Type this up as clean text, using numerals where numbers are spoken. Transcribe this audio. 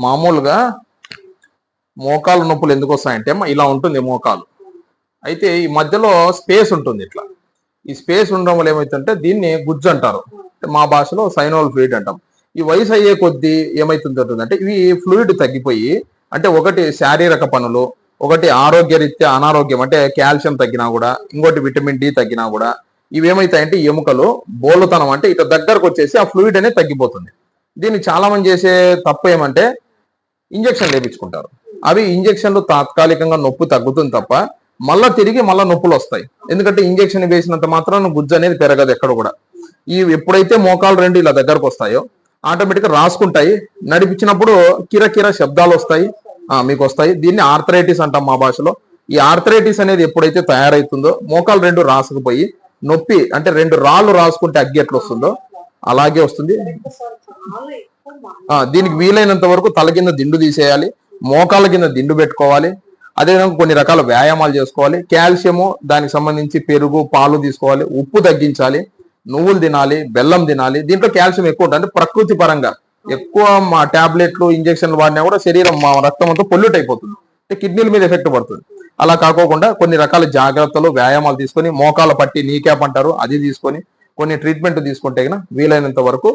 మామూలుగా మోకాలు నొప్పులు ఎందుకు వస్తాయంటే ఇలా ఉంటుంది మోకాలు. అయితే ఈ మధ్యలో స్పేస్ ఉంటుంది ఇట్లా. ఈ స్పేస్ ఉండడం వల్ల ఏమవుతుందంటే దీన్ని గుజ్జు అంటారు, మా భాషలో సైనోల్ ఫ్లూయిడ్ అంటాం. ఈ వయసు అయ్యే కొద్దీ ఏమైతుందంటే ఇవి ఫ్లూయిడ్ తగ్గిపోయి, అంటే ఒకటి శారీరక పనులు, ఒకటి ఆరోగ్యరీత్యా అనారోగ్యం, అంటే కాల్షియం తగ్గినా కూడా, ఇంకోటి విటమిన్ డి తగ్గినా కూడా ఇవి ఏమవుతాయంటే ఎముకలు బోలుతనం, అంటే ఇట్లా దగ్గరకు వచ్చేసి ఆ ఫ్లూయిడ్ అనేది తగ్గిపోతుంది. దీన్ని చాలా మంది చేసే తప్పు ఏమంటే ఇంజక్షన్ వేయించుకుంటారు. అవి ఇంజక్షన్లు తాత్కాలికంగా నొప్పి తగ్గుతుంది తప్ప మళ్ళా తిరిగి మళ్ళా నొప్పులు వస్తాయి. ఎందుకంటే ఇంజక్షన్ వేసినంత మాత్రం గుజ్జు అనేది పెరగదు ఎక్కడ కూడా. ఈ ఎప్పుడైతే మోకాలు రెండు ఇలా దగ్గరకు వస్తాయో ఆటోమేటిక్గా రాసుకుంటాయి, నడిపించినప్పుడు కిరకిర శబ్దాలు వస్తాయి, మీకు వస్తాయి. దీన్ని ఆర్థరైటిస్ అంటాం మా భాషలో. ఈ ఆర్థరైటిస్ అనేది ఎప్పుడైతే తయారైతుందో మోకాలు రెండు రాసుకుపోయి నొప్పి, అంటే రెండు రాళ్ళు రాసుకుంటే అగ్గి ఎట్లా వస్తుందో అలాగే వస్తుంది. దీనికి వీలైనంత వరకు తల కింద దిండు తీసేయాలి, మోకాళ్ళ కింద దిండు పెట్టుకోవాలి. అదేవిధంగా కొన్ని రకాల వ్యాయామాలు చేసుకోవాలి. కాల్షియము, దానికి సంబంధించి పెరుగు, పాలు తీసుకోవాలి. ఉప్పు తగ్గించాలి, నువ్వులు తినాలి, బెల్లం తినాలి. దీంట్లో కాల్షియం ఎక్కువ ఉంటుంది. అంటే ప్రకృతి పరంగా ఎక్కువ మా టాబ్లెట్లు ఇంజక్షన్లు వాడినా కూడా శరీరం, మా రక్తం అంతా పొల్యూట్ అయిపోతుంది, అంటే కిడ్నీల మీద ఎఫెక్ట్ పడుతుంది. అలా కాకోకుండా కొన్ని రకాల జాగ్రత్తలు, వ్యాయామాలు తీసుకొని, మోకాల పట్టి నీ క్యాప్ అంటారు అది తీసుకొని కొన్ని ట్రీట్మెంట్ తీసుకుంటే వీలైనంత వరకు